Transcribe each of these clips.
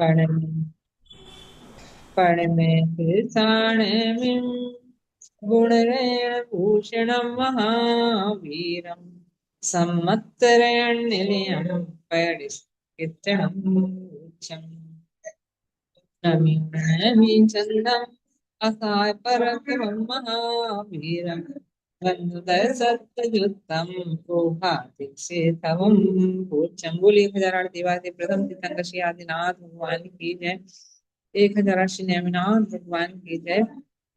पढ़ में पढ़ में कृषाणमिं गुणरेण भूषणं महावीरं सम्मत्तरेण्यनिलयं पैडिस्कित्तनं नमीनमि चन्दम् असाय पराक्रमं महावीरं वन्दे सत्ययुक्तं प्रोभाति शेतवं पूज्यं। बोलिए 1008 दिवाली प्रथम तीर्थंकर श्री आदिनाथ भगवान की जय। 1008 नेमिनाथ भगवान की जय।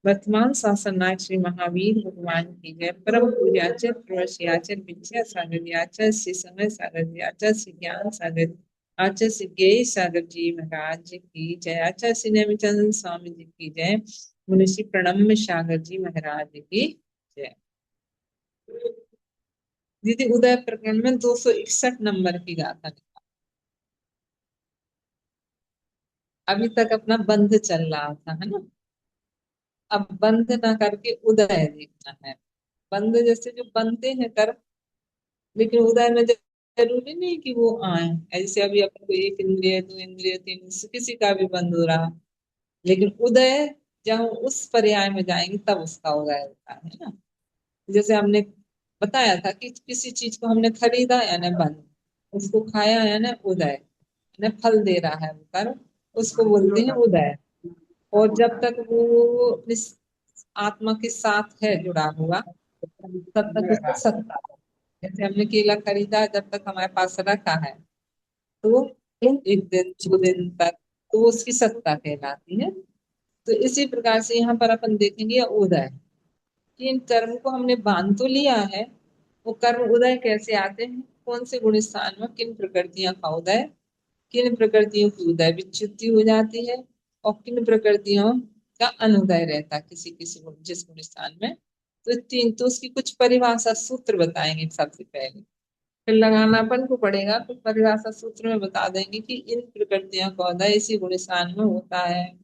वर्तमान शासन नायक श्री महावीर भगवान की जय। परम पूज्याचार्य प्रवश्याचार्य विद्या सागर आचार्य श्री समय सागर आचार्य श्री ज्ञान सागर आचार्य श्री गए सागर जी महाराज की जय। आचार्य श्री नेमिचंद स्वामी जी की जय। मुनिषि प्रणम्य सागर जी महाराज की जय। दीदी उदय प्रकरण में 261 नंबर की गाथा निकाल। अभी तक अपना बंध चल रहा था, है ना। अब बंध ना करके उदय देखना है। बंध जैसे जो बनते हैं कर्म, लेकिन उदय में जरूरी नहीं कि वो आए। ऐसे अभी अपन को एक इंद्रिय, दो इंद्रिय, तीन, किसी का भी बंद हो रहा, लेकिन उदय जब हम उस पर्याय में जाएंगे तब उसका उदय होता है ना। जैसे हमने बताया था कि किसी चीज को हमने खरीदा यानी बंद, उसको खाया यानी उदय, यानी फल दे रहा है वो कर्म, उसको बोलते हैं उदय। और जब तक वो अपनी आत्मा के साथ है जुड़ा हुआ, तब तक उसको सत्ता है। जैसे हमने केला खरीदा, जब तक हमारे पास रखा है तो एक दिन, दो दिन तक, तो वो उसकी सत्ता कहलाती है। तो इसी प्रकार से यहाँ पर अपन देखेंगे उदय, कि इन कर्म को हमने बांध तो लिया है, वो कर्म उदय कैसे आते हैं, कौन से गुण स्थान में किन प्रकृतियों का उदय, किन प्रकृतियों की उदय विच्युति हो जाती है, और किन प्रकृतियों का अनुदय रहता है किसी किसी जिस गुण स्थान में। तो तीन, तो उसकी कुछ परिभाषा सूत्र बताएंगे सबसे पहले, फिर लगाना अपन को पड़ेगा। कुछ परिभाषा सूत्र में बता देंगे कि इन प्रकृतियों का उदय इसी गुण स्थान में होता है।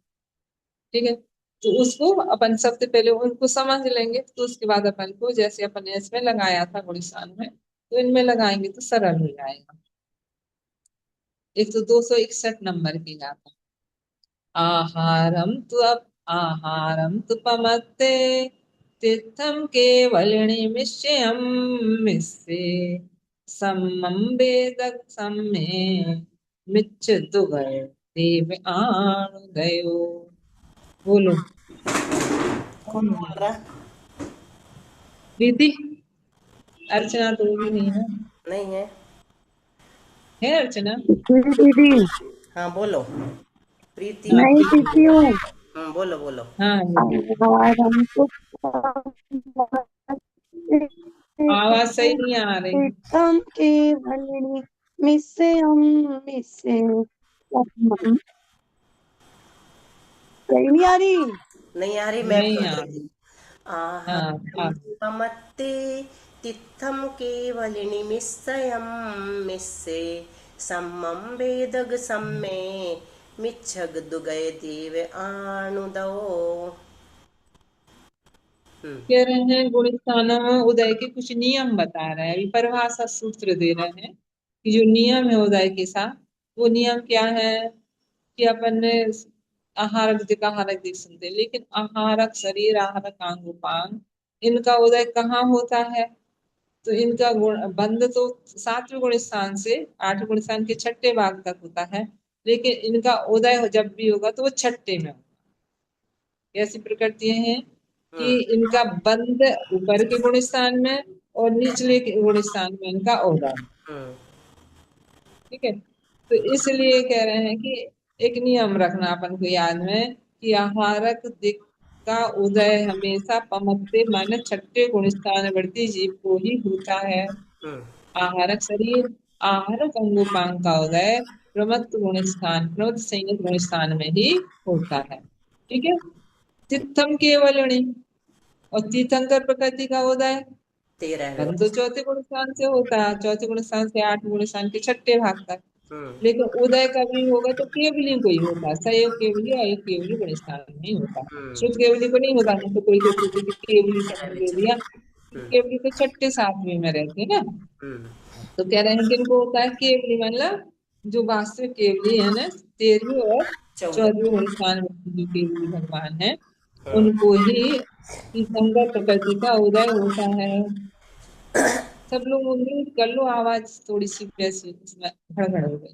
ठीक है, तो उसको अपन सबसे पहले उनको समझ लेंगे, तो उसके बाद अपन को जैसे अपन ने इसमें लगाया था गुणस्थान में, तो इनमें लगाएंगे तो सरल हो जाएगा। एक तो 261 नंबर की गाथा। आहारम तु पमत्ते तीर्थम केवलिनी मिश्यम मिस्से सम्मं वेद सम्मे मिच्छ दुगर देव आणुदयो। बोलो। कौन बोल रहा? प्रीति। अर्चना तो भी नहीं है। नहीं है। है अर्चना? दीदी हाँ बोलो। प्रीति। हाँ नहीं प्रीति पीती बोलो। हूँ। बोलो बोलो। हाँ बोलो। आहारम तो आवाज सही नहीं आ रही। तीर्थम केवलिनी मिस्सेयम मिस्से सही नहीं आ रही। नहीं आ रही, मैं नहीं बोल आ रही। रही। हाँ आहारं हाँ। पमत्ते तित्थं केवलिनी मिस्सयं मिस्से सम्मं वेदग सम्मे मिच्छग दुगय देव आणुदो। हम्म। कह रहे हैं गुण स्थानों में उदय के कुछ नियम बता रहे हैं, अभी परिभाषा सूत्र दे रहे हैं कि जो नियम है उदय के साथ, वो नियम क्या है। कि अपन ने आहारक दिकाहारक देख सुनते हैं, लेकिन आहारक शरीर, आहारक अंग उपांग, इनका उदय कहाँ होता है। तो इनका गुण बंध तो 7वें गुण स्थान से 8वें गुण स्थान के छठे भाग तक होता है, लेकिन इनका उदय जब भी होगा तो वो छठे में होगा। ऐसी प्रकृतियां हैं कि हम्म। इनका बंध ऊपर के गुण स्थान में और निचले के गुण स्थान में इनका उदय। हम्म। ठीक है, तो इसलिए कह रहे हैं कि एक नियम रखना अपन को याद में, कि आहारक दिक का उदय हमेशा पमत्ते माने छठे गुण स्थान वर्ती जीव को ही होता है। हम्म। आहारक शरीर, आहारक अंगोपांग का उदय प्रमत्त गुण स्थान, प्रमत्त संयुक्त गुण स्थान में ही होता है। ठीक है। तिथम केवलिनी, और तीर्थंकर प्रकृति का उदय 13वें बंध तो वर्ष। चौथे गुण स्थान से होता है, चौथे गुण स्थान से 8वें गुण स्थान के छठे भाग तक। हम्म। लेकिन उदय कभी होगा तो केवली को ही होता है, सयोग केवली और एक केवली गुण स्थान में नहीं होता। हम्म। शुद्ध केवली को नहीं होता, नहीं तो कोई कोई पूछे कि केवली शब्द 13वें दे चरण। दिया। हम्म। केवली तो छठे सातवें में रहते हैं ना। हम्म। तो कह रहे हैं कि इनको होता है केवली मतलब जो वास्तविक केवली है ना, 13वीं और चौदह। 14वीं गुण स्थान में जो केवली भगवान है, हाँ। उनको ही की संगत प्रकृति का उदय होता है। सब लोग उम्मीद कर लो, आवाज थोड़ी सी वैसी इसमें गड़बड़ हो गई।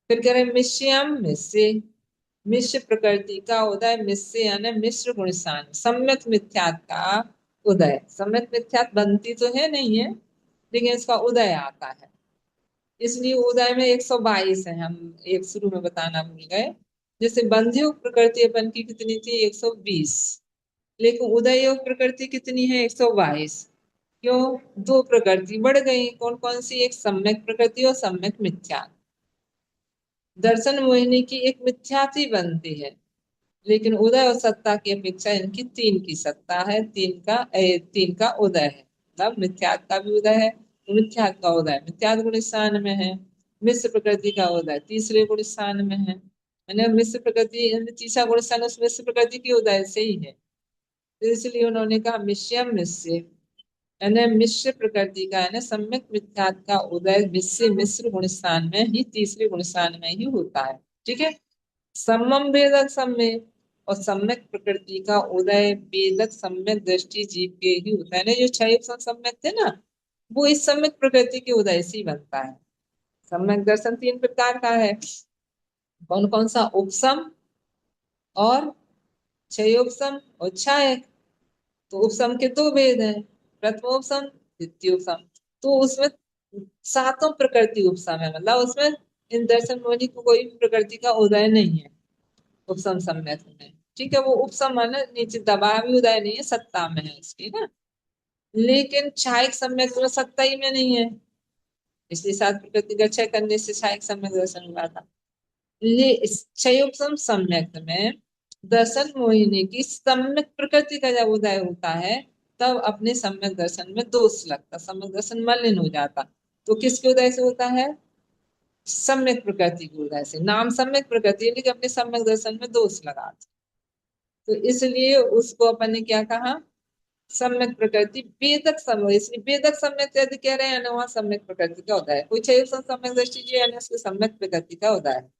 फिर कह रहे हैं मिश्रम मिश्रे, मिश्र प्रकृति का उदय, मिश्र यानी मिश्र गुण स्थान, सम्यक मिथ्यात् का उदय। सम्यक मिथ्यात् बनती तो है नहीं है, लेकिन इसका उदय आता है। इसलिए उदय में 122 है, हम एक शुरू में बताना भूल गए। जैसे बंध योग प्रकृति अपन की कितनी थी, 120, लेकिन उदय योग प्रकृति कितनी है, 122। क्यों? दो प्रकृति बढ़ गई। कौन कौन सी? एक सम्यक प्रकृति और सम्यक मिथ्या। दर्शन मोहिनी की एक मिथ्या ही बनती है, लेकिन उदय और सत्ता की अपेक्षा इनकी तीन की सत्ता है, तीन का उदय है। मतलब मिथ्यात्व का भी उदय है, मिथ्यात्व का उदय मिथ्यात्व गुण स्थान में है। मिश्र प्रकृति का उदय तीसरे गुण स्थान में है। मैंने मिश्र प्रकृति यानी तीसरा गुण स्थान उस मिश्र प्रकृति के उदय से ही है। तो इसलिए उन्होंने कहा मिश्रम मिश्र, यानी मिश्र प्रकृति का यानी सम्यक मिथ्यात्व का उदय मिश्र गुण स्थान में ही, तीसरे गुण स्थान में ही होता है। ठीक है। सम्मम भेदक सम्य, और सम्यक प्रकृति का उदय भेदक सम्यक दृष्टि जीव के ही होता है ना। जो छह सम्यक थे ना, वो इस सम्यक प्रकृति के उदय से ही बनता है। सम्यक दर्शन तीन प्रकार का है। कौन कौन सा? उपसम और क्षयोपसम और छायक। तो उपसम के दो भेद हैं, प्रथमोपसम द्वितीयोपसम। तो उसमें सातों प्रकृति उपसम है, मतलब उसमें इन दर्शन मोहिनी को कोई भी प्रकृति का उदय नहीं है उपसम सम्यक में। ठीक है। वो उपसम माने नीचे दबा भी उदय नहीं है, सत्ता में है उसकी ना। लेकिन छायक सम्यक में सत्ता ही में नहीं है, इसलिए सात प्रकृति का क्षय करने से छायक सम्यक दर्शन हुआ था। ये इस क्षयोपसम सम्यक में दर्शन मोहिनी की सम्यक प्रकृति का जब उदय होता है, तब अपने सम्यक दर्शन में दोष लगता, सम्यक दर्शन मलिन हो जाता। तो किसके उदय से होता है? सम्यक प्रकृति के उदय से। नाम सम्यक प्रकृति है, लेकिन अपने सम्यक दर्शन में दोष लगा। तो इसलिए उसको अपन ने क्या कहा? सम्यक प्रकृति वेदक सम्यक। इसलिए वेदक सम्यक यदि कह रहे हैं ना, वहां सम्यक प्रकृति का उदय है। कोई छह सम्यक दृष्टि जी है ना, उसके सम्यक प्रकृति का उदय है,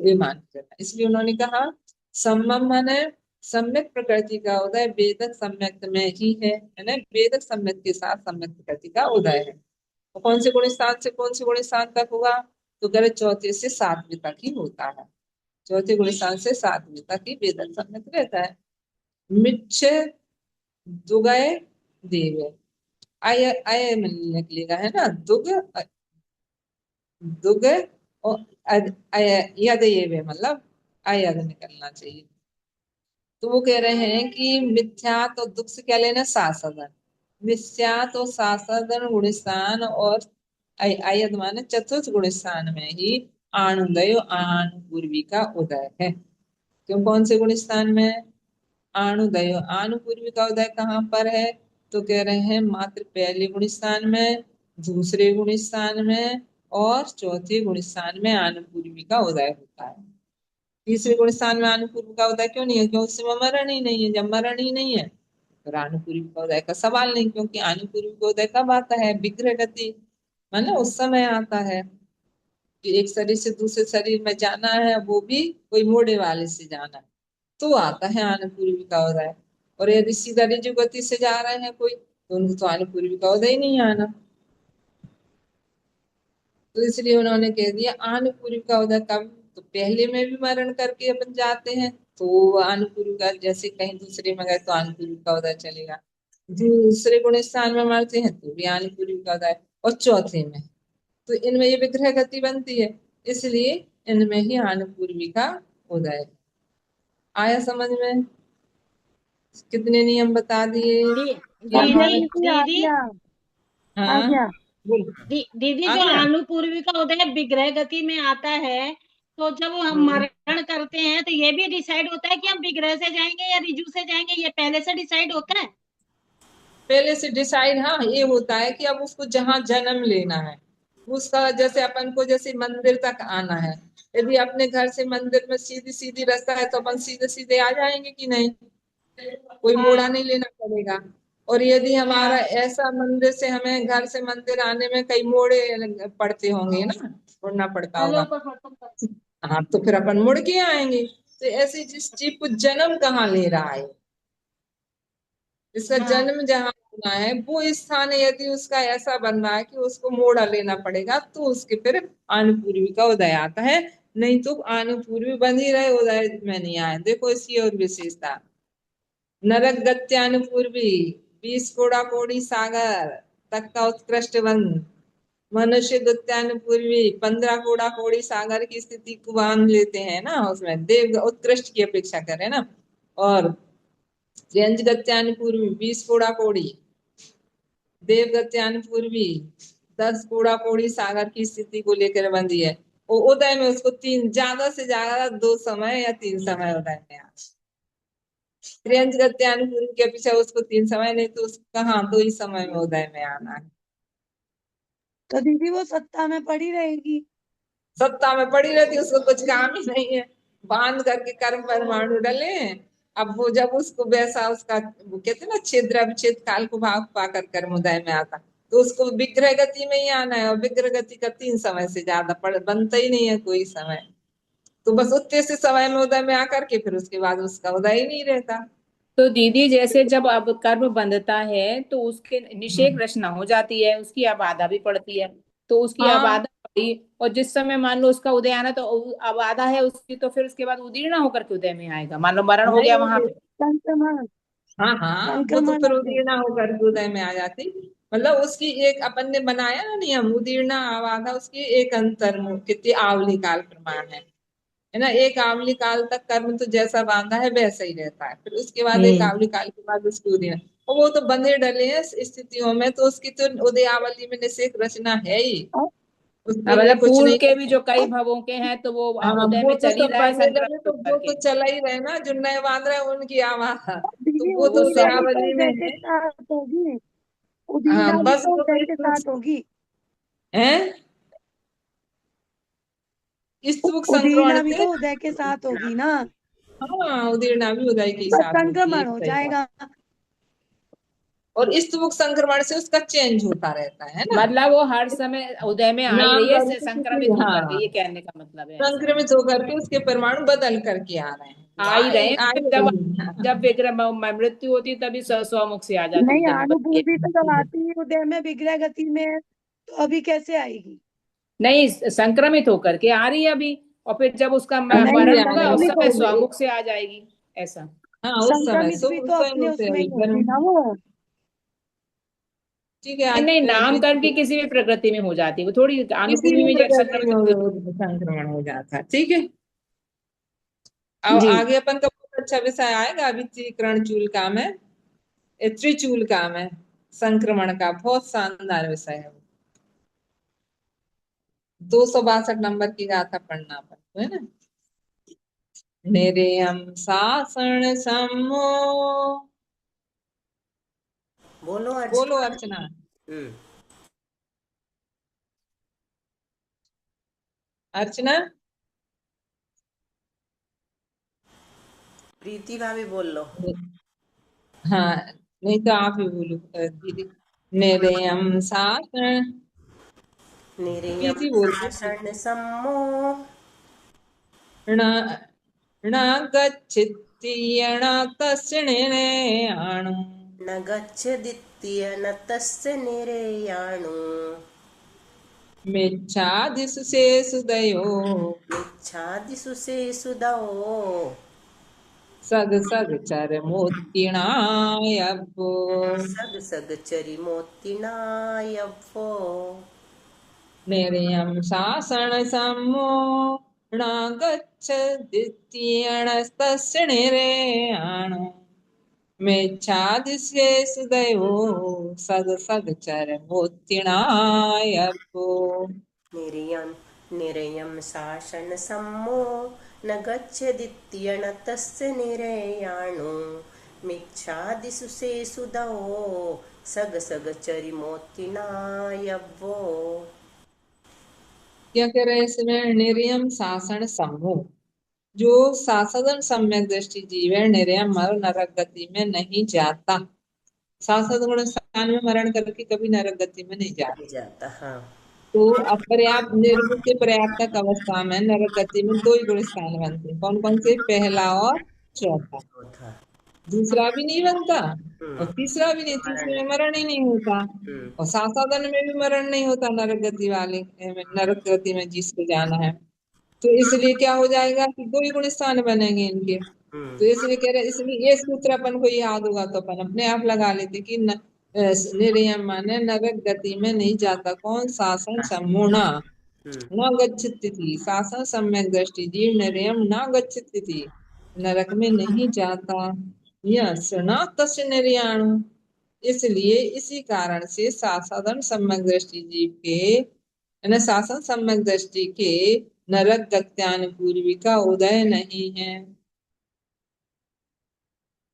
ये मान के चलना। इसलिए उन्होंने कहा सम्मम माने सम्यक प्रकृति का उदय वेदक सम्यक में ही है ना। वेदक सम्यक के साथ सम्यक प्रकृति का उदय है। और कौन से गुण स्थान से कौन से गुण स्थान तक हुआ? तो गलत चौथे से सातवें तक ही होता है। चौथे गुण स्थान से सातवें तक ही वेदक सम्यक रहता है। मिच्छ दुगय देव, आय आय निकलेगा है ना, दुग और यद ये मतलब अयद निकलना चाहिए। तो वो कह रहे हैं कि मिथ्यात और दुख से क्या लेना? सासदन। मिथ्यात और सासदन गुण स्थान और अयद माने चतुर्थ गुण स्थान में ही आणुदय आनुपूर्वी का उदय है। क्यों? कौन से गुण स्थान में? आणुदय आनुपूर्वी का उदय कहाँ पर है? तो कह रहे हैं मात्र पहले गुण स्थान में, दूसरे गुण स्थान में और चौथे गुण स्थान में आनुपूर्वी का उदय होता है। तीसरे गुण स्थान में आनुपूर्वी का उदय क्यों नहीं है? क्यों? उसमें मरण ही नहीं है। जब मरण ही नहीं है तो आनुपूर्वी का उदय का सवाल नहीं, क्योंकि आनुपूर्वी का उदय कब आता है? विग्रह गति, माने उस समय आता है कि एक शरीर से दूसरे शरीर में जाना है, वो भी कोई मोड़े वाले से जाना है, तो आता है आनुपूर्वी का उदय। और यदि सीधा ऋजु गति से जा रहे हैं कोई, तो उनको तो आनुपूर्वी का उदय नहीं आना। तो इसलिए उन्होंने कह दिया आनुपूर्वी का उदय कब? तो पहले में भी मरण करके अपन जाते हैं तो आनुपूर्वी का, जैसे कहीं दूसरे में गए तो आनुपूर्वी का उदय चलेगा। दूसरे गुण स्थान में मरते हैं तो भी आनुपूर्वी का उदय, और चौथे में तो इनमें ये विग्रह गति बनती है, इसलिए इनमें ही आनुपूर्वी का उदय है। आया समझ में? कितने नियम बता दिए दी, कि आ गया दीदी हमारे। दीदी, आ दीदी गया, आ हाँ गया। बोलो। दीदी आ जो गया। आनुपूर्वी का उदय विग्रह गति में आता है, तो जब हम हम्म। मरण करते हैं तो ये भी डिसाइड होता है कि हम विग्रह से जाएंगे या रिजु से जाएंगे, ये पहले से डिसाइड होता है? पहले से डिसाइड, हाँ ये होता है कि अब उसको जहाँ जन्म लेना है उसका, जैसे अपन को जैसे मंदिर तक आना है, यदि अपने घर से मंदिर में सीधी सीधी रास्ता है तो अपन सीधे सीधे आ जाएंगे कि नहीं, कोई मोड़ा हाँ नहीं लेना पड़ेगा। और यदि हमारा हाँ ऐसा मंदिर से, हमें घर से मंदिर आने में कई मोड़े पड़ते होंगे ना, मुड़ना पड़ता चलो होगा। ऊपर खत्म कर। हाँ तो फिर अपन मुड़ के आएंगे। तो ऐसे जिस जीव को जन्म कहाँ ले रहा है, जिसका हाँ जन्म जहाँ होना है वो स्थान है, यदि उसका ऐसा बन रहा है कि उसको मोड़ा लेना पड़ेगा तो उसके फिर आनुपूर्वी का उदय आता है। नहीं तो आनुपूर्वी बन ही रहे, उदय में नहीं आए। देखो इसकी और विशेषता, नरक गत्यानुपूर्वी, 20 कोड़ा कोड़ी सागर तक का उत्कृष्ट बंध। मनुष्य गत्यानुपूर्वी, 15 कोड़ा कोड़ी सागर की स्थिति को बांध लेते हैं ना, उसमें देव उत्कृष्ट की अपेक्षा करें ना। और रेंज गत्यानुपूर्वी 20 कोड़ा कोड़ी, देवगत्यान पूर्वी 10 कूड़ा कोड़ी सागर की स्थिति को लेकर बंधी है। वो उदय में उसको तीन, ज्यादा से ज्यादा 2 समय या 3 समय उदय में आ। त्रियंज गत्यान पूर्वी के पीछे उसको 3 समय, नहीं तो उसको कहाँ 2 ही समय में उदय में आना है। तो दीदी वो सत्ता में पड़ी रहेगी। सत्ता में पड़ी रहती, उसको कुछ काम ही नहीं है, बांध करके कर्म परमाणु डले। अब वो जब उसको वैसा उसका वो कहते हैं ना छिद्र विच्छेद काल को भाग पाकर कर्म उदय में आता, तो उसको विग्रह गति में ही आना है। और विग्रह गति का 3 समय से ज्यादा पड़ बनता ही नहीं है कोई समय। तो बस उतने से समय में उदय में आकर के फिर उसके बाद उसका उदय ही नहीं रहता। तो दीदी जैसे जब अब कर्म बंधता है तो उसके निषेक हम्म। रचना हो जाती है, उसकी आबादा भी पड़ती है। तो उसकी हाँ आबादा पड़ी और जिस समय मान लो उसका उदय आना, तो आबादा है उसकी, तो फिर उसके बाद उदीर्ण होकर के उदय में आएगा, मान लो मरण हो गया वहां नहीं, पे। संक्रमण। हाँ हाँ वो तो संक्रमण फिर से। उदीर्णा होकर के उदय में आ जाती। मतलब उसकी एक अपन ने बनाया ना नियम, उदीर्णा आवाधा उसकी एक अंतर कितनी आवली काल प्रमाण है ना। एक आवली काल तक कर्म तो जैसा बांधा है वैसा ही रहता है, फिर उसके बाद एक हम्म। आवली काल के बाद उसकी उदीर्णा। और वो तो बंधे डले हैं इस स्थितियों में, तो उसकी तो उदयावली में निषेक रचना है ही, और, उसके लिए मतलब कुछ पूर्व नहीं के भी कर। जो कई और भवों के हैं तो वो हाँ उदय वो में तो चल ही सब रहा है बंधे डले, संक्रमित तो होकर वो के। तो चला ही रहे ना, जो नए बांध रहे हैं उनकी आवाज, तो दीदी वो तो वो तो उदीरना सब। भी तो उदयावली में उदय के है। साथ होगी। हाँ उदीरना भी बस तो वो उदय के तो साथ होगी। है स्तूक संक्रमण उदीरना भी से। तो उदय के साथ होगी ना। हाँ उदीर्णा भी उदय के तो साथ होती है, संक्रमण हो सही बात। जाएगा। और स्तूक संक्रमण से उसका चेंज होता रहता है ना। मतलब वो हर समय उदय में आ ही नाम रही है, करके संक्रमित किसी, होकर के, हाँ ये कहने का मतलब है ऐसा। संक्रमित होकर के उसके परमाणु बदल करके आ रहे हैं, वो आ ही रहे हैं, आ फिर ही जब रही हैं। जब विक्रम मृत्यु होती है तभी स्वमुख से आ जाती नहीं उदय में, बस ये। अनुभूति तो जब आती है उदय में विग्रह गति में है, तो अभी कैसे आएगी। नहीं, संक्रमित होकर के आ रही है अभी, और फिर जब उसका नहीं अभी मरण आ होगा रही उस है संक्रमित समय होगी। स्वमुख से आ जाएगी ऐसा। हाँ उस समय संक्रमित भी तो स्वयं अपने से उसमें अभी ही होगी कर्म। ना वो। ठीक है नहीं आज नहीं, नामकरण की किसी किसी भी प्रकृति में हो जाती है वो, थोड़ी अनुपूर्वी भी में प्रकृति संक्रमित में होती है। संक्रमण हो जाता है, ठीक है। अब जी। आगे अपन का बहुत अच्छा विषय आएगा अभी, त्रिकरण चूल का में, त्रिचूल का में संक्रमण का बहुत शानदार विषय है। 262 नंबर की गाथा पढ़ना अपन है ना। निरयम सासण सम्मो, बोलो बोलो अर्चना। अर्चना। हम्म। अर्चना प्रीति भाभी बोल लो। हाँ नहीं तो आप ही बोलो दीदी। निरयम सासण, निरयम प्रीति बोलती साषण सम्मो न न गच्छति यण तस्य निर्याणु, न गच्छदित्य न तस्य निरेयाणु मिच्छादिषु से सुदयो, मिच्छादिषु से सुदौ सग सग चर मोत्तीर्णायभो। सग सग चरि मोतिनायवो निर्यम शासन सम्मोहनागच्छदित्यणस्तस्य निर्याणो, मेच्छादिशेषु दैवो सग सग चर मोत्तीर्णायभो। निरयं निरयं शासन सम्मो न गच्छदित्यण तस्य निरेयाणु मिच्छादिषु से सुदौ सग सग चरि मोतिनायवो। क्या कह रहे हैं इसमें, निर्यम शासन समूह, जो शासदन सम्यक दृष्टि जीव है निर्यम मर नरक गति में नहीं जाता। शासद गुण स्थान में मरण करके कभी नरक गति में नहीं जाता। जाता हाँ। तो अपर्याप्त निर्वृत्ति पर्याप्तक अवस्था में नरक गति में दो ही गुण स्थान बनते हैं। कौन कौन से? पहला और चौथा। चौथा। दूसरा भी नहीं बनता और हम्म। तीसरा भी नहीं, तीसरे में मरण ही नहीं होता। हम्म। और सासादन में भी मरण नहीं होता नरक गति वाले, नरक गति में जिसको जाना है। तो इसलिए क्या हो जाएगा कि दो ही गुण स्थान बनेंगे इनके। तो हम्म। इसलिए कह रहे, इसलिए ये सूत्र अपन को याद होगा तो अपन अपने आप लगा लेते कि निर्यम माने नरक गति में नहीं जाता। कौन? शासन सम्मूढ़ा हम्म। न गच्छति थी। शासन सम्यक दृष्टि जीव निर्यम न गच्छति थी, नरक में नहीं जाता। यह तस्य निर्याणु। इसलिए इसी कारण से साधन सम्यक दृष्टि जीव के, है ना, शासन सम्यक दृष्टि के नरक गत्यानुपूर्वी का उदय नहीं है।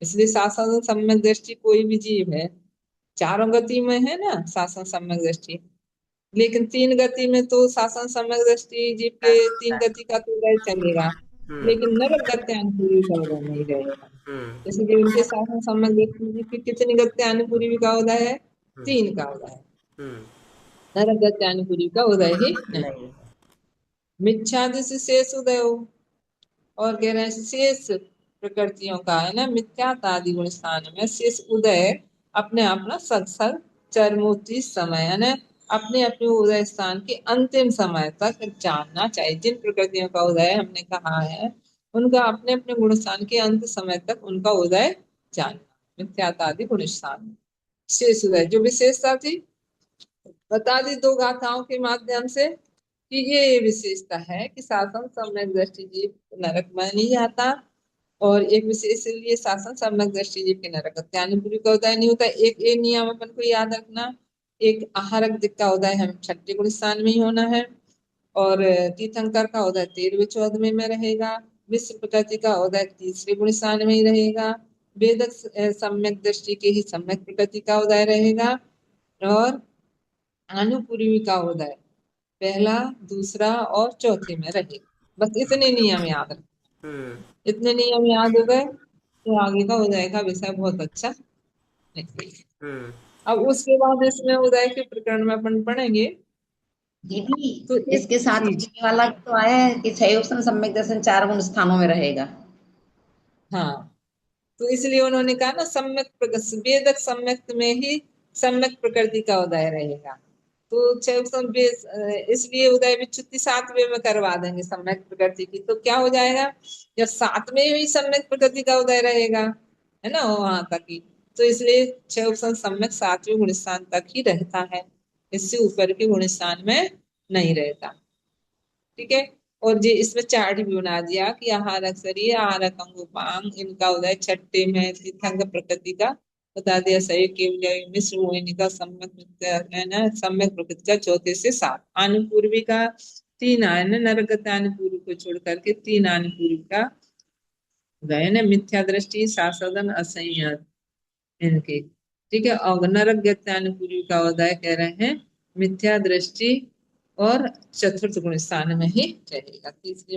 इसलिए शासन सम्यक दृष्टि कोई भी जीव है, चारों गति में है ना शासन सम्यक दृष्टि, लेकिन तीन गति में तो शासन सम्यक दृष्टि जीव के तीन गति का तो उदय चलेगा, हम्म। लेकिन नरक गत्यानुपूर्वी का उदय नहीं रहेगा। हम्म। इसलिए उनके शासन सम्यक दृष्टि जीव की कितनी गत्यानुपूर्वी का उदय है? हम्म। तीन का उदय है। हम्म। नरक गत्यानुपूर्वी का उदय ही नहीं। नहीं। मिथ्यादि से शेष उदय हो। और कह रहे हैं शेष प्रकृतियों का, है ना, मिथ्यात्वादि गुण स्थान में शेष उदय अपने अपना सत्संग चरमोत्ती समय, है ना, अपने अपने उदय स्थान के अंतिम समय तक जानना चाहिए। जिन प्रकृतियों का उदय हमने कहा है उनका अपने अपने गुण स्थान के अंत समय तक उनका उदय जानना। मिथ्यात्वादि गुण स्थान में शेष उदय जो विशेषता थी बता दी दो गाथाओं के माध्यम से कि ये विशेषता है कि शासन सम्यक दृष्टि जीव नरक में नहीं जाता। और एक विशेष लिए शासन सम्यक दृष्टि जीव के नरक गत्यानुपूर्वी का उदय नहीं होता। एक नियम अपन को याद रखना, एक आहारक दिक का उदय हम छठे गुण स्थान में ही होना है, और तीर्थंकर का उदय 13वें 14वें में रहेगा। विश्व प्रकृति का उदय तीसरे गुण स्थान में ही रहेगा। वेदक सम्यक दृष्टि के ही सम्यक प्रकृति का उदय रहेगा। और अनुपूर्वी का उदय पहला, दूसरा और चौथे में रहेगा। बस इतने नियम याद रख, हम्म। इतने नियम याद हो गए तो आगे का उदय का विषय बहुत अच्छा निकलेगा। हम्म। अब उसके बाद इसमें उदय के प्रकरण में अपन पढ़ेंगे। दीदी, तो एक इसके साथ चीज, ये वाला तो आया है कि क्षयोपम सम्यक दर्शन चार गुण स्थानों में रहेगा। हाँ, तो इसलिए उन्होंने कहा ना सम्यक वेदक सम्यक में ही सम्यक प्रकृति का उदय रहेगा। तो इसलिए उदय विच्युति 7वें में करवा देंगे सम्यक प्रकृति की, तो क्या हो जाएगा जब 7वें ही सम्यक प्रकृति का उदय रहेगा, है ना, वहां तक ही। तो इसलिए छह सम्यक 7वें गुण स्थान तक ही रहता है, इससे ऊपर के गुण स्थान में नहीं रहता। ठीक है। और जी इसमें चार्ट भी बना दिया कि आहारक शरीर, आहारक अंगोपांग, इनका उदय छठे में तीर्थंग प्रकृति का बता दिया। सही केवल मिश्र मोहिनी का सम्यक प्रकृति का चौथे से 7। आनुपूर्वी का 3 आए ना, नरगत आनुपूर्वी को छोड़ करके 3 आनुपूर्वी का गए ना, मिथ्या दृष्टि, शासदन, असंयत इनके। ठीक है। और नरक गत्यानुपूर्वी का उदय कह रहे हैं मिथ्या दृष्टि और चतुर्थ गुण स्थान में ही रहेगा, तीसरे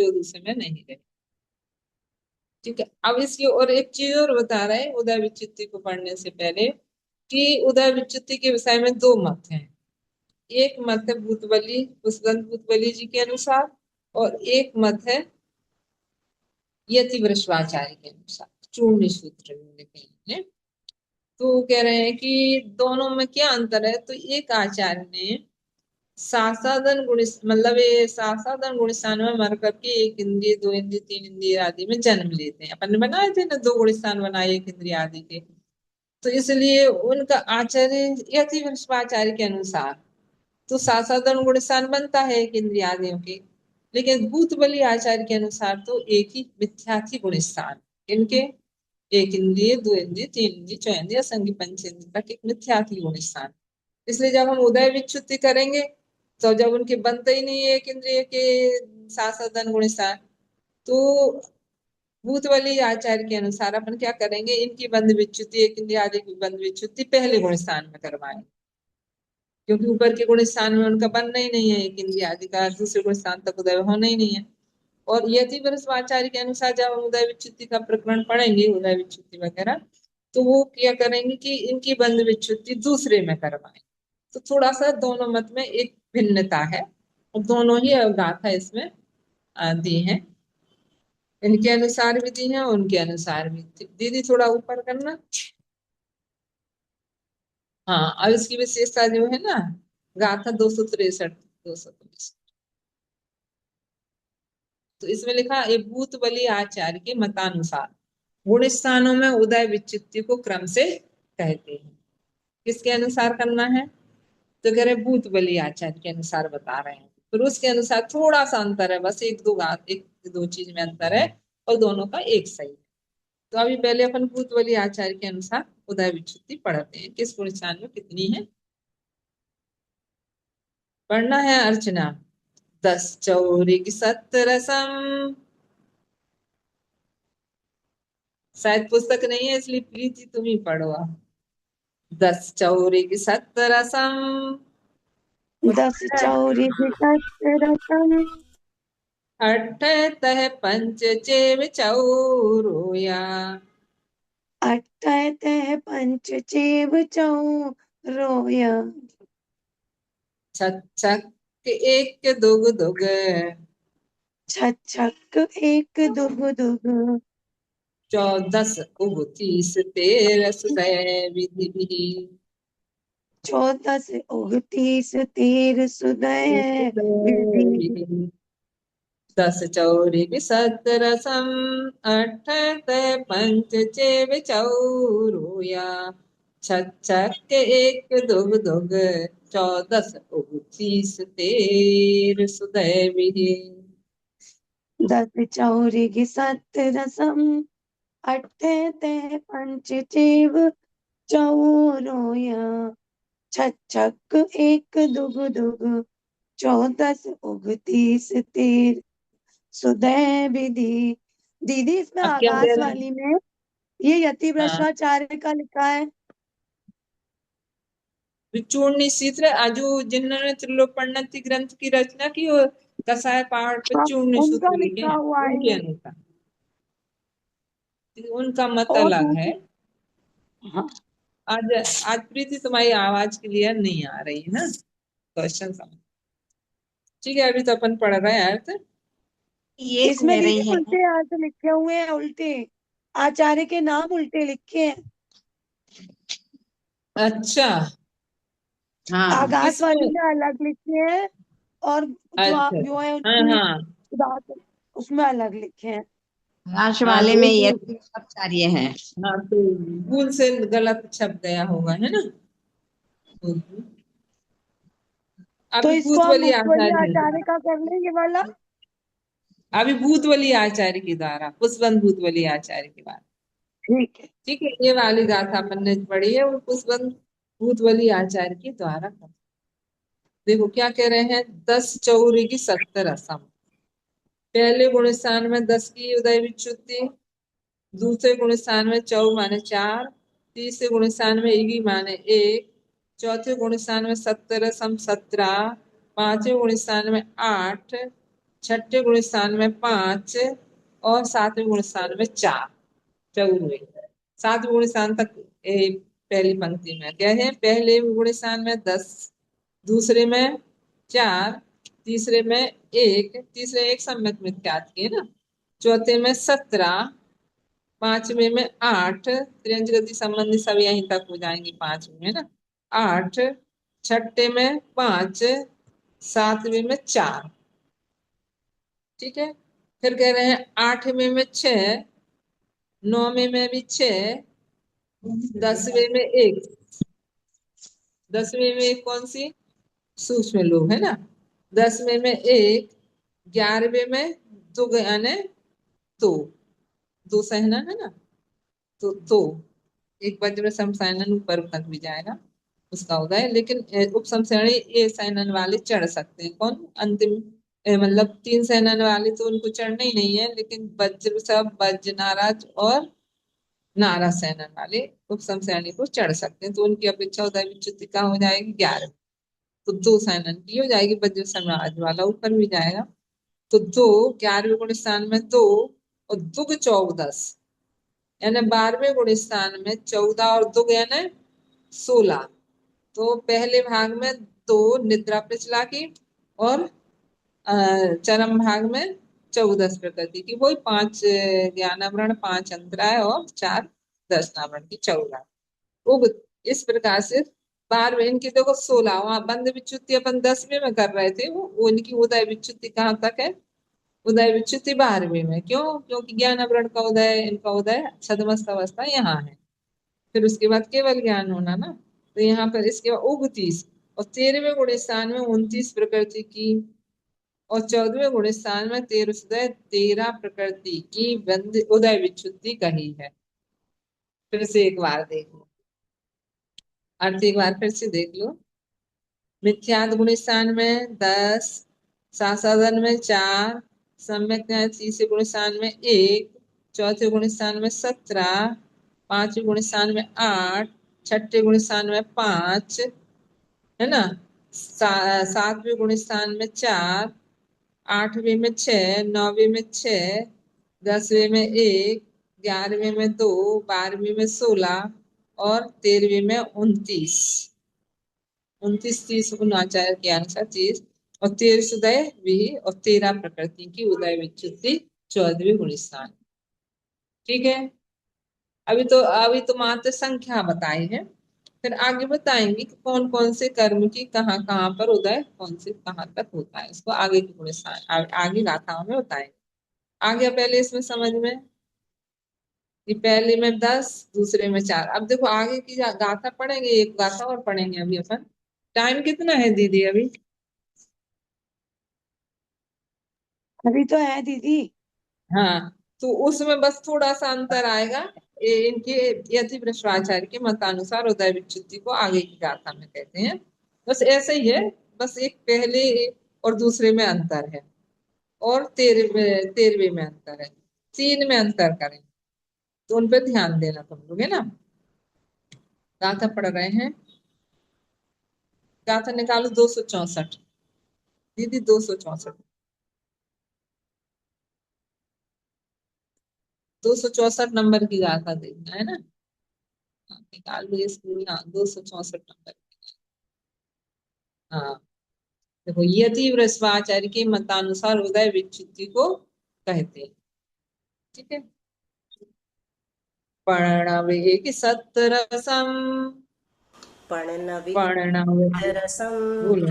और दूसरे में नहीं रहेगा। ठीक है। अब इसकी और एक चीज और बता रहे हैं उदय विच्युति को पढ़ने से पहले कि उदय विच्युति के विषय में दो मत हैं। एक मत है भूतबली पुष्पदंत भूतबली जी के अनुसार, और एक मत है यति वृषभाचार्य के अनुसार, चूर्ण सूत्र में लिखे हैं। तो कह रहे हैं कि दोनों में क्या अंतर है। तो एक आचार्य ने सासादन गुण, मतलब ये सासादन गुण स्थान में मर करके एक इंद्रिय, दो इंद्रिय, तीन इंद्रिय आदि में जन्म लेते हैं। अपन ने बनाए थे ना, दो गुण स्थान बनाए एक इंद्रिय आदि के। तो इसलिए उनका आचार्य यति वृषभाचार्य के अनुसार तो सासादन गुण स्थान बनता है एक इंद्रिय आदियों के, लेकिन भूत बलि आचार्य के अनुसार तो एक ही मिथ्याथी गुण स्थान इनके, एक इंद्रिय, दो इंद्रिय, तीन इंद्रिय, चौंद्रिय, असंगी पंचेंद्रिय तक एक मिथ्याथी गुण स्थान। इसलिए जब हम उदय विच्युति करेंगे तो जब उनके बनते ही नहीं है एक इंद्रिय के सासादन गुण स्थान, तो भूत वाली आचार्य के अनुसार अपन क्या करेंगे, इनकी बंध विच्युति, एक इंद्रिय आदि की बंध विच्युति पहले गुण स्थान में करवाएंगे, क्योंकि ऊपर के गुण स्थान में उनका बनना ही नहीं है, एक इंद्रिय आदि का दूसरे गुण स्थान तक उदय होना ही नहीं है। और यति वृषभाचार्य के अनुसार जब हम उदय विच्युति का प्रकरण पढ़ेंगे, उदय विच्युति वगैरह, तो वो क्या करेंगे कि इनकी बंध विच्युति दूसरे में करवाएं। तो थोड़ा सा दोनों मत में एक भिन्नता है, और दोनों ही गाथा इसमें दी है, इनके अनुसार भी दी है, उनके अनुसार भी। दीदी थोड़ा ऊपर करना। हाँ, और इसकी विशेषता जो है ना, गाथा 263, 263। तो इसमें लिखा ये भूत बलि आचार्य के मतानुसार गुण स्थानों में उदय विच्युति को क्रम से कहते हैं। किसके अनुसार करना है? तो कह रहे भूत बलि आचार्य के अनुसार बता रहे हैं। फिर उसके अनुसार थोड़ा सा अंतर है, बस एक दो चीज में अंतर है, और दोनों का एक सही है। तो अभी पहले अपन भूत बलि आचार्य के अनुसार उदय विच्युति पढ़ते हैं। किस गुण स्थान में कितनी है पढ़ना है अर्चना। 10 चौरिक 70 रसम। शायद पुस्तक नहीं है, इसलिए प्रीति तुम ही पढ़ो। 10 चौरिक 70 रसम। 10 चौरी रतन। अठ तह पंच चेव चौरोया। अट्ठत पंच चेव चौरोय। छक एक दुग दुग। छक एक दुग दुग। 14 उगतीस 13 विधि। 14 29 13 सुदय विधि। 10 चौरिक 70 रसम। अठ तह पंच चेव चौरोया। छक एक दुग दुग। 14 उगतीस 13 सुदय विधि। 10 चौरी 7 रसम। अठ तह पंच चेव चौरोय। छक एक दुग दुग। 14 29 13 सुदय विधि। दीदी इसमें अब क्या कह आगास रहे हैं? वाली में ये यति हाँ, भ्रष्टाचार्य का लिखा है। चूर्ण सूत्र आजू जिन्होंने त्रिलोकपण्डित ग्रंथ की रचना की, और कसाय पहाड़ पे हाँ, चूर्ण उनका सूत्र लिखे लिखा हैं, हुआ है उनके ये। अनुसार। उनका मत और अलग है। दूसरी, हाँ, आज आज प्रीति तुम्हारी आवाज क्लियर नहीं आ रही है ना, क्वेश्चन समझ। ठीक है, अभी तो अपन पढ़ रहे हैं अर्थ। ये इसमें कह दीदी रही है उल्टे अर्थ लिखे हुए हैं, उल्टे आचार्य के नाम उल्टे लिखे हैं। अच्छा, हाँ आगास वाली किसमें? में अलग लिखे हैं, और अच्छा, जो है हाँ उसकी हाँ उदाहरण उसमें अलग लिखे हैं। राश हाँ, वाले तो में ये उसमें सब कार्य है। हाँ, तो भूल से गलत छप गया होगा, है ना। तो अभी इसको भूत हम वाली भूतवली आचार्य है। आचार्य का कर लें ये वाला। अभी भूतवली आचार्य के द्वारा, पुष्पवंत भूतवली आचार्य के द्वारा। ठीक है। ठीक है, ये वाली गाथा अपन ने पढ़ी है, वो पुष्पवंत भूतवली आचार्य के द्वारा। देखो क्या कह रहे हैं। 10 चौरी की 70 असम। पहले गुण स्थान में 10 की उदय विच्युति। दूसरे गुण स्थान में चौ माने 4। तीसरे गुण स्थान में इगी माने 1। चौथे गुण स्थान में 70 सम 17। पांचवें गुण स्थान में 8। छठे गुण स्थान में 5। और सातवें गुण स्थान में 4। चौरवे 7 गुण स्थान तक पहली पंक्ति में क्या है। पहले गुण स्थान में 10, दूसरे में 4, तीसरे में 1, तीसरे एक सम्यक मिथ्यात की है ना। चौथे में 17, पांचवे में 8, त्रियंज गति संबंधी सब यहीं तक हो जाएंगे पांचवे में ना। 8, छठे में 5, सातवें में 4। ठीक है, फिर कह रहे हैं आठवें में 6, नौवें में भी 6, 10वें में 1। 10वें में एक कौन सी? सूक्ष्म लोग है ना। 10वें में 1, 11वें में दो यानी दो, दो सहना है ना। तो दो, एक वज्र समसायनन ऊपर तक भी जाएगा उसका उदय, लेकिन उपसमसारणी ये सैनन वाले चढ़ सकते हैं। कौन? अंतिम मतलब 3 सैनन वाले तो उनको चढ़ना ही नहीं है, लेकिन वज्र सब वज्र नाराज और नारा सैनन वाले उपसमसारणी को चढ़ सकते हैं। तो उनकी अपेक्षा उदय विच्युति का हो जाएगी 11। तो 2 सैनन की हो जाएगी, वज्र समाज वाला ऊपर भी जाएगा। तो 2, 11वें गुण स्थान में 2, और दुग 14, यानी 12वें गुण स्थान में 14 और दुग यानी 16। तो पहले भाग में 2 निद्रा प्रचला की और चरम भाग में 14 प्रकृति की, वही 5 ज्ञानावरण, 5 अंतराय और 4 दर्शनावरण की 14। वो इस प्रकार से 12वें इनकी देखो 16, वहां बंद विच्युति अपन 10वें में कर रहे थे, वो इनकी उदय विच्युति कहाँ तक है? उदय विच्युति 12वें में। क्यों? क्योंकि ज्ञानावरण का उदय, इनका उदय छदमस्त अवस्था यहाँ है, फिर उसके बाद केवल ज्ञान होना ना। तो यहाँ पर इसके बाद 29 और 13वें गुण स्थान में 29 प्रकृति की और 14वें गुण स्थान में 13 प्रकृति की बंद उदय विच्युति कही है। फिर से एक बार देख लो, अर्थ एक बार फिर से देख लो। मिथ्याद गुण स्थान में 10, सासाधन में 4, सम्यक न्याय तीसरे गुण स्थान में 1, चौथे गुण स्थान में 17, पांचवें गुण स्थान में 8, छठे गुण स्थान में 5, है ना, सातवें गुण स्थान में 4, 8वें में 6, 9वें में 6, 10वें में 1, 11वें में 2, 12वें में 16 और 13वें में 29। 29 30 गुणाचार्य के अनुसार 30 और 13 उदय भी और 13 प्रकृति की उदय विच्युति 14वें गुण स्थान। ठीक है, अभी तो मात्र संख्या बताई है, फिर आगे बताएंगे कि कौन कौन से कर्म की कहाँ कहाँ पर उदय कौन से कहाँ तक होता है, इसको आगे की गुण स्थान आगे गाथाओं में बताएंगे। आ गया पहले इसमें समझ में कि पहले में 10, दूसरे में 4। अब देखो आगे की गाथा पढ़ेंगे, एक गाथा और पढ़ेंगे अभी अपन। टाइम कितना है दीदी अभी? अभी तो है दीदी। हाँ, तो उसमें बस थोड़ा सा अंतर आएगा, इनके यति भ्रष्टाचार्य के मतानुसार उदय विच्युति को आगे की गाथा में कहते हैं। बस ऐसे ही है, बस एक पहले और दूसरे में अंतर है और 13वें में अंतर है, 3 में अंतर करें, तो उन पर ध्यान देना तुम लोग, है ना। गाथा पढ़ रहे हैं, गाथा निकालो 264 दीदी, 264 264 नंबर की गाथा देखना है ना। हाँ, निकाल लो स्कूल, हाँ 264 नंबर। हाँ देखो, यति वृषभाचार्य के मतानुसार उदय विच्युति को कहते हैं। ठीक है, प्रणवे सत्रसम, प्रणव पणनविरसं बोलो,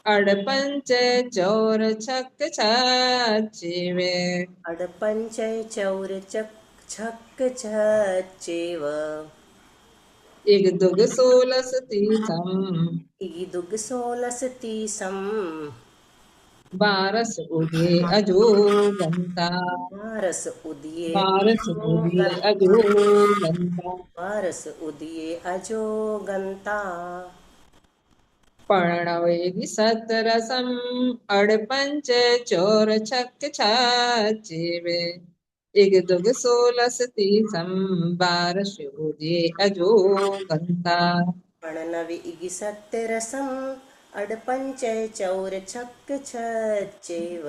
अड़पंच चौर छक छेवे, अडपञ्चय चौरचक चेव एक दुग 16 तीसम, ईदुग्सोलसतीसं 12 उदे अजो गंता, वारस उदिये 12 उदे अजो गंता, वारस उदिये अजो गंता। प्रणवे सतरसम, अड़पंच चौर छक छेवे, एक दुग 16 तीसम, 12 उदे अजो गंता। पणनवि इगिसत्यरसम् अडपञ्चय चौरचक चेव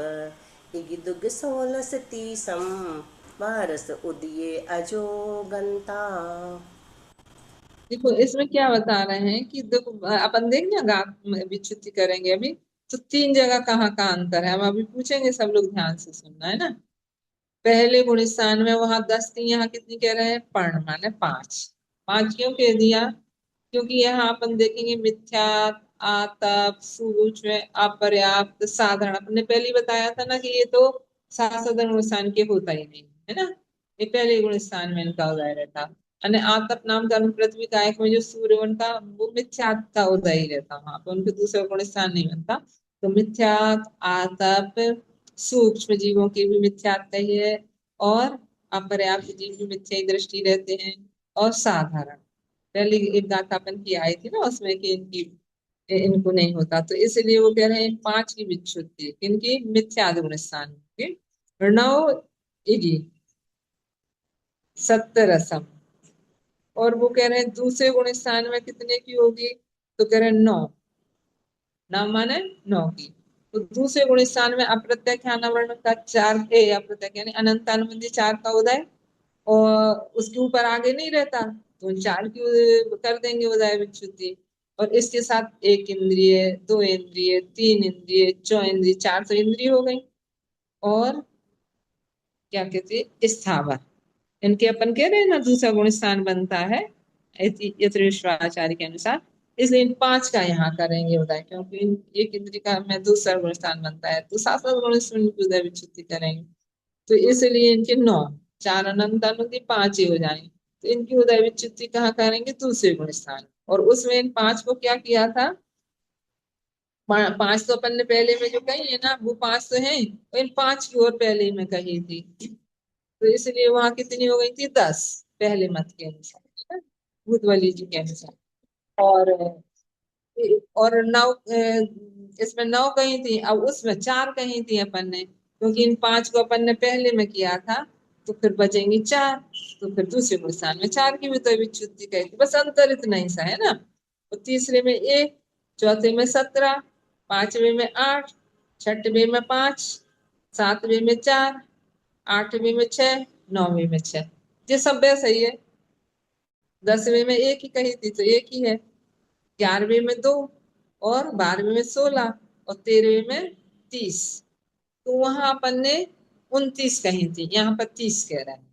इगिदुग्सोलसतीसं वारस उदिये अजो गंता। देखो इसमें क्या बता रहे हैं कि देखो अपन देखेंगे गात विच्युति करेंगे अभी, तो 3 जगह कहाँ का अंतर है हम अभी पूछेंगे, सब लोग ध्यान से सुनना है ना। पहले गुण स्थान में वहां 10 थी, यहाँ कितनी कह रहे हैं? पर्ण माने 5। 5 क्यों कह दिया? क्योंकि यहाँ अपन देखेंगे मिथ्या, आतप, सूक्ष्म, अपर्याप्त, साधारण, अपने पहले ही बताया था ना कि ये तो साधारण गुण स्थान के होता ही नहीं है ना, ये पहले गुण स्थान में इनका उदय रहता। अन्य आतप नाम धर्म पृथ्वी कायक में जो सूर्य उनका वो मिथ्या का उदय ही रहता, वहां पर उनके दूसरा गुण स्थान नहीं बनता। तो मिथ्या, आतप, सूक्ष्म जीवों की भी मिथ्यात्व ही है और अपर्याप्त जीव भी मिथ्या ही दृष्टि रहते हैं, और साधारण पहले एक गाथापन की आई थी ना उसमें कि इनको नहीं होता, तो इसलिए वो कह रहे हैं 5 की विच्युति इनकी मिथ्या गुण स्थान की। नौ इगी 70 और वो कह रहे हैं दूसरे गुण स्थान में कितने की होगी? तो कह रहे हैं 9, नाम माने 9 की। तो दूसरे गुण स्थान में अप्रत्याख्यान का 4 अप्रत्याख्यान यानी अनंत अनुबंधी 4 का उदय, और उसके ऊपर आगे नहीं रहता, तो उन चार की कर देंगे उदय विच्युति। और इसके साथ एक इंद्रिय, दो इंद्रिय, तीन इंद्रिय, चौ इंद्रिय, चार तो इंद्रिय हो गई। और क्या कहते हैं, स्थावर, इनके अपन कह रहे हैं ना दूसरा गुण स्थान बनता है यथेश्वराचार्य के अनुसार। इसलिए इन पांच का यहाँ करेंगे उदय, क्योंकि एक इंद्रिय का में दूसरा गुण स्थान बनता है, तो सात सात गुण स्थान की उदय विच्युति करेंगे। तो इसलिए इनके नौ, चार अनंत अनुति, पांच ही हो जाएंगे। तो इनकी उदय विच्युति कहाँ करेंगे, दूसरे गुण स्थान। और उसमें इन पांच को क्या किया था, पांच तो अपन ने पहले में जो कही है ना, वो पांच तो है, और इन पांच की और पहले में कही थी। तो इसलिए वहां कितनी हो गई थी, 10 पहले मत के अनुसार, है ना, भूतवली जी के अनुसार। और नौ, इसमें नौ कही थी, अब उसमें चार कही थी अपन ने, क्योंकि इन पांच को अपन ने पहले में किया था, तो फिर बचेंगी चार। तो फिर दूसरे गुण स्थान में चार की भी तो विच्युति कही थी, बस अंतर इतना ही सा है ना। और तीसरे में एक, चौथे में 17, पांचवे में 8, छठवें में 5, सातवें में 4, आठवीं में 6, नौवीं में 6। ये सब वैसा ही है। 10वें में एक ही कही थी तो एक ही है, 11वें में 2, और 12वें में 16, और 13वें में 30। तो वहां अपन ने 29 कही थी, यहाँ पर 30 कह रहे हैं।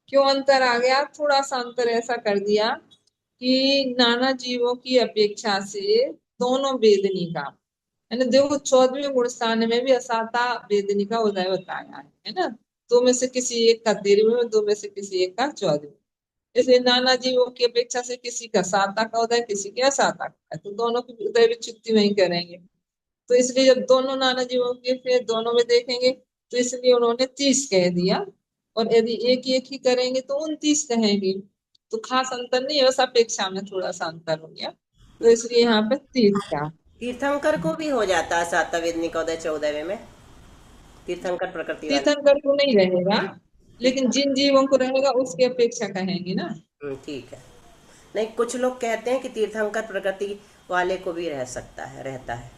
क्यों अंतर आ गया, थोड़ा सा अंतर ऐसा कर दिया कि नाना जीवों की अपेक्षा से दोनों वेदनी का, है ना, देखो 14वें गुण स्थान में भी असाता वेदनी का उदय बताया है ना। दो में से किसी एक का 13वें में, दो में से किसी एक का 14वें। इसलिए नाना जीवों की अपेक्षा से किसी का साता का उदय, किसी के असाता का है, तो दोनों की उदय विच्युति वही करेंगे। तो इसलिए जब दोनों नाना जीवों के फिर दोनों में देखेंगे, तो इसलिए उन्होंने 30 कह दिया। और यदि एक एक ही करेंगे तो 29 कहेंगे। तो खास अंतर नहीं है, बस अपेक्षा में थोड़ा सा अंतर हो गया, तो इसलिए यहाँ पे 30 का। तीर्थंकर को भी हो जाता है सातवें वेदनी का उदय 14वें में, तीर्थंकर प्रकृति वाले। तीर्थंकर को नहीं रहेगा, ठीक लेकिन जिन जीवों को रहेगा उसकी अपेक्षा कहेंगे ना। ठीक है। नहीं, कुछ लोग कहते हैं कि तीर्थंकर प्रकृति वाले को भी रह सकता है, रहता है।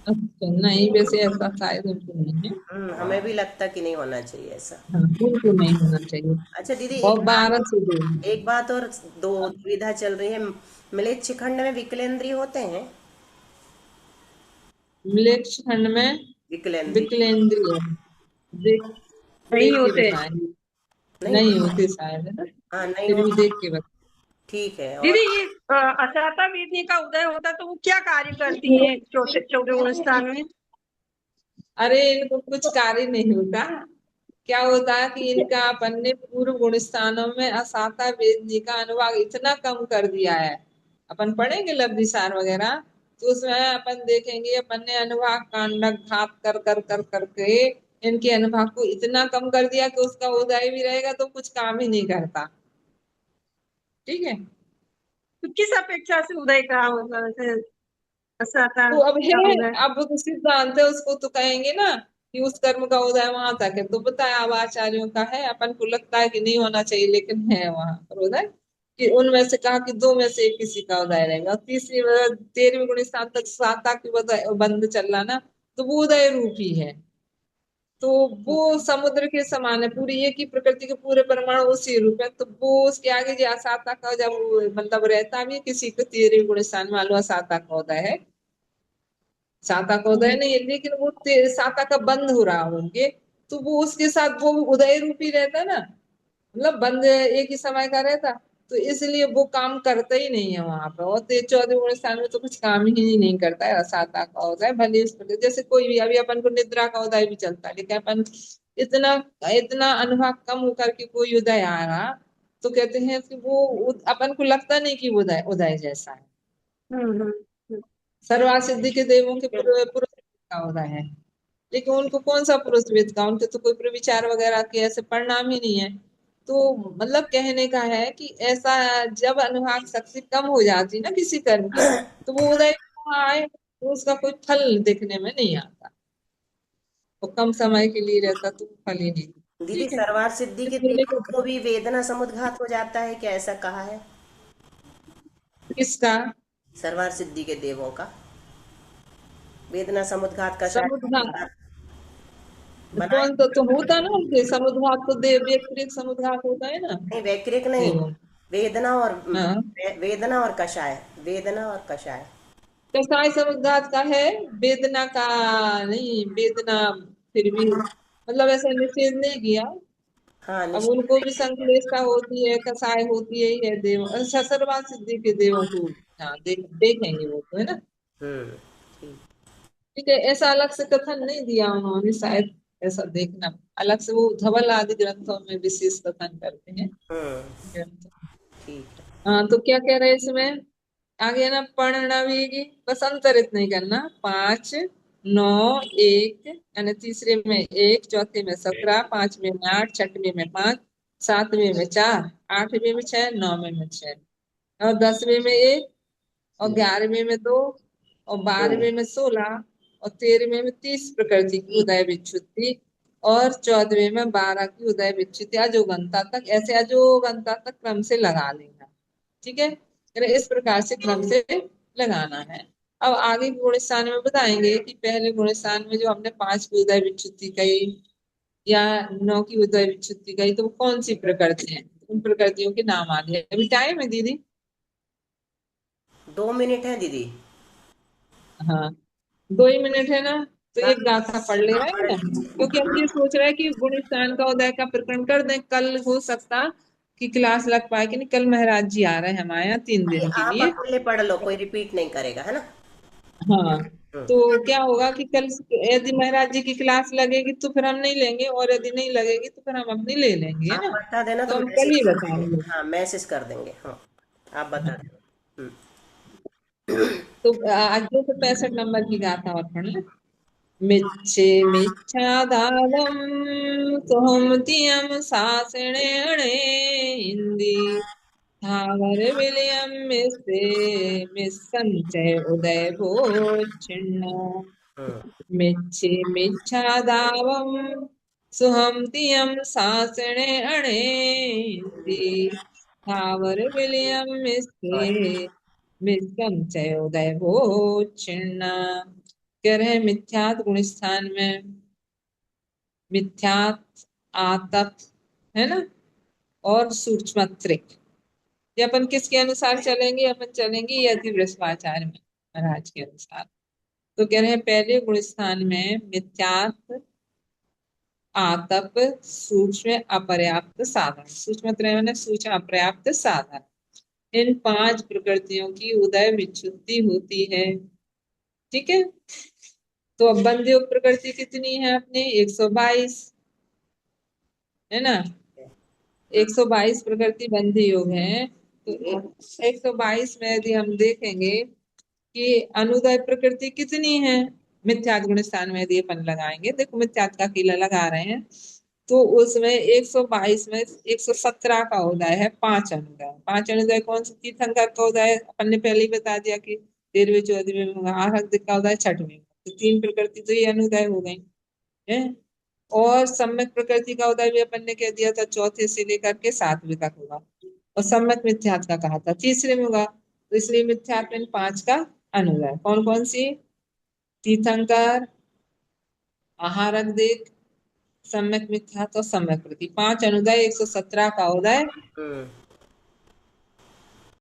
अच्छा, नहीं वैसे ऐसा शायद उनको नहीं है। हमें भी लगता कि नहीं होना चाहिए ऐसा। हाँ, उनको नहीं होना चाहिए। अच्छा दीदी, और 12 से 2, एक बात और, दो दुविधा चल रही है। म्लेच्छ खंड में विकलेंद्रिय होते हैं? म्लेच्छ खंड में विकलेंद्रिय विकलेंद्रिय देख, नहीं देख के होते। बताएंगे। नहीं नहीं होते। होते शायद, है ना, हाँ, नहीं फिर भी होते। देख के बता। ठीक है। और दीदी ये असाता वेदनी का उदय होता तो वो क्या कार्य करती है चौथे चौथे गुण स्थान में? अरे इनको कुछ कार्य नहीं होता। क्या होता है कि इनका अपन ने पूर्व गुण स्थानों में असाता वेदनी का अनुवाद इतना कम कर दिया है। अपन पढ़ेंगे लब्धिसार वगैरह, तो उसमें अपन देखेंगे अपन ने अनुभाग कांडक घात कर कर कर करके इनके अनुभाग को इतना कम कर दिया कि उसका उदय भी रहेगा तो कुछ काम ही नहीं करता। ठीक है, तो किस अपेक्षा से उदय का मतलब है, असाता तो अब का है, उदय? अब तो सिद्धांत है, उसको तो कहेंगे ना कि उस कर्म का उदय वहां तक है, तो बताया अब आचार्यों का है, अपन को लगता है कि नहीं होना चाहिए, लेकिन है वहां पर उदय, कि उनमें से कहा कि दो में से एक किसी का उदय रहेगा। और तीसरी 13वें गुण स्थान तक साता की बंध चल रहा ना, तो वो उदय रूप ही है। तो वो समुद्र के समान है, पूरी एक ही प्रकृति के पूरे परमाणु उसी रूप है, तो वो उसके आगे जो असाता का जब मतलब रहता भी है, किसी को 13वें गुण स्थान में आलू साता का उदय है, साता का उदय नहीं है, लेकिन वो साता का बंद हो रहा होंगे, तो वो उसके साथ वो उदय रूपी रहता ना, मतलब बंद एक ही समय का रहता, तो इसलिए वो काम करता ही नहीं है वहां पर। और 14वें गुण स्थान में तो कुछ काम ही नहीं करता है साता का उदय, भले इस प्रकार जैसे कोई भी, अभी अपन को निद्रा का उदय भी चलता है, लेकिन अपन इतना इतना अनुभाग कम होकर के कोई उदय आ रहा, तो कहते हैं कि वो अपन को लगता नहीं कि उदय उदय जैसा है। हम्म हम्म सर्वा सिद्धि के देवों के पुरुष का होता है, लेकिन उनको कौन सा पुरुष वेद का, उनके तो कोई प्रविचार वगैरह के ऐसे परिणाम ही नहीं है। तो मतलब कहने का है कि ऐसा जब अनुभाग शक्ति कम हो जाती ना किसी कर्म की, तो वो उदय वहां आए तो उसका कोई फल देखने में नहीं आता, वो कम समय के लिए रहता तो फल ही नहीं। दीदी, ठीक है, सर्वार सिद्धि के इसलिए देवों को भी वेदना समुद्घात हो जाता है क्या, ऐसा कहा है? किसका सर्वार सिद्धि के देवों का वेदना समुद्घात का समुद्घात, शायद बनाए। कौन तो होता ना उनके समुद्घात, तो देव व्यतिरिक्त समुद्घात होता है ना नहीं, वैक्रिक नहीं, देवों। वेदना और हाँ, वेदना और कषाय, वेदना और कषाय। कसाई समुद्घात का है, वेदना का नहीं। वेदना फिर भी मतलब ऐसा निषेध नहीं किया। हाँ, अब निश्चित उनको भी नहीं है। संश्लेषता होती है, कसाय होती है, यह देव ससुरवा सिद्धि के देवों को। हाँ, देखेंगे वो तो, है ना। हम्म। ठीक। ठीक है, ऐसा अलग से कथन नहीं दिया उन्होंने शायद। ऐसा देखना अलग से, वो धवल आदि ग्रंथों में विशेष कथन करते हैं हम्म। ग्रंथ। ठीक है। हाँ, तो क्या कह रहे हैं इसमें आगे ना, पर्णवी बस अंतरित नहीं करना। 5, 9, 1 यानी तीसरे में 1, चौथे में 17, पांचवे में 8, छठवें में 5, सातवें में 4, आठवें में 6, नौवें में 6, और 10वें में 1, और 11वें में 2, और 12वें में 16, और 13वें में 30 प्रकृति की उदय विच्युति, और 14वें में 12 की उदय विच्युति अजोगंता तक, ऐसे अजोगंता तक क्रम से लगा लेना। ठीक है, यानी इस प्रकार से क्रम से लगाना है। अब आगे के गुण स्थान में बताएंगे कि पहले गुण स्थान में जो हमने 5 की उदय विच्युति कही या 9 की उदय विच्युति कही, तो वो कौन सी प्रकृति है, उन प्रकृतियों के नाम आगे। अभी टाइम है दीदी। 2 मिनट है दीदी। हाँ, 2 ही मिनट है ना। तो एक बाकी गाथा पढ़ ले रहे हैं पढ़ ना, लीजिए। क्योंकि हम ये सोच रहे हैं कि गुण स्थान का उदय का प्रकरण कर दें। कल हो सकता कि क्लास लग पाए कि नहीं, कल महाराज जी आ रहे हैं हमारे यहाँ 3 दिन के आप लिए। अकेले पढ़ लो, कोई रिपीट नहीं करेगा, है ना। हाँ, हम्म। तो क्या होगा कि कल यदि महाराज जी की क्लास लगेगी तो फिर हम नहीं लेंगे, और यदि नहीं लगेगी तो फिर हम अपनी ले लेंगे, है आप ना। बता देना तो तो हम कल मैसेज ही कर देंगे। बताएंगे। हाँ, मैसेज कर देंगे, हाँ। आप बता हाँ, देना। तो आज 265 नंबर की गाथा और पढ़ ले। मिच्छे मिच्छाधारम सोहमतियम सासणेणे हिंदी स्थावर विलियम मिस्से मिस्संचय उदय भोक्षिण्ण हम्म। मिच्छादावम सुहमतियम सासणे अणेन्ति स्थावर विलियम मिस्से मिस्संचय उदय भोक्षिण्ण। कह रहे हैं मिथ्यात् गुण स्थान में मिथ्यात्, आतत, है ना, और सूक्ष्मत्रिक। ये अपन किसके अनुसार चलेंगे, अपन चलेंगे यदि वृषभाचार्य में महाराज के अनुसार। तो कह रहे हैं पहले गुण स्थान में मिथ्यात्, आतप, सूक्ष्म, अपर्याप्त, साधन। सूक्ष्म मैंने सूक्ष्म अपर्याप्त साधन, इन 5 प्रकृतियों की उदय विच्युति होती है। ठीक है, तो अब बंध्य प्रकृति कितनी है अपनी, 122, है ना। 122 प्रकृति बंधी योग है। तो 122 में यदि हम देखेंगे कि अनुदय प्रकृति कितनी है, मिथ्यात् गुण स्थान में यदि अपन लगाएंगे, देखो मिथ्यात् का किला लगा रहे हैं, तो उसमें 122 में 117 का उदय है, 5 अनुदय। 5 अनुदय कौन सी तीर्थंकर का उदय अपन ने पहले ही बता दिया कि 13वें 14वें में होगा। आरक्त का उदय 6वें, तो 3 प्रकृति तो ये अनुदय हो गई है। और सम्यक प्रकृति का उदय भी अपन ने कह दिया था, चौथे से लेकर के 7वें तक होगा। और सम्यक मिथ्यात् का कहा था तीसरे में होगा। तो इसलिए मिथ्यात् में 5 का अनुदय कौन कौन सी, तीर्थंकर, आहारक दिक, सम्यक मिथ्यात् और सम्यक प्रति, 5 अनुदय, 117 का उदय, हम्म।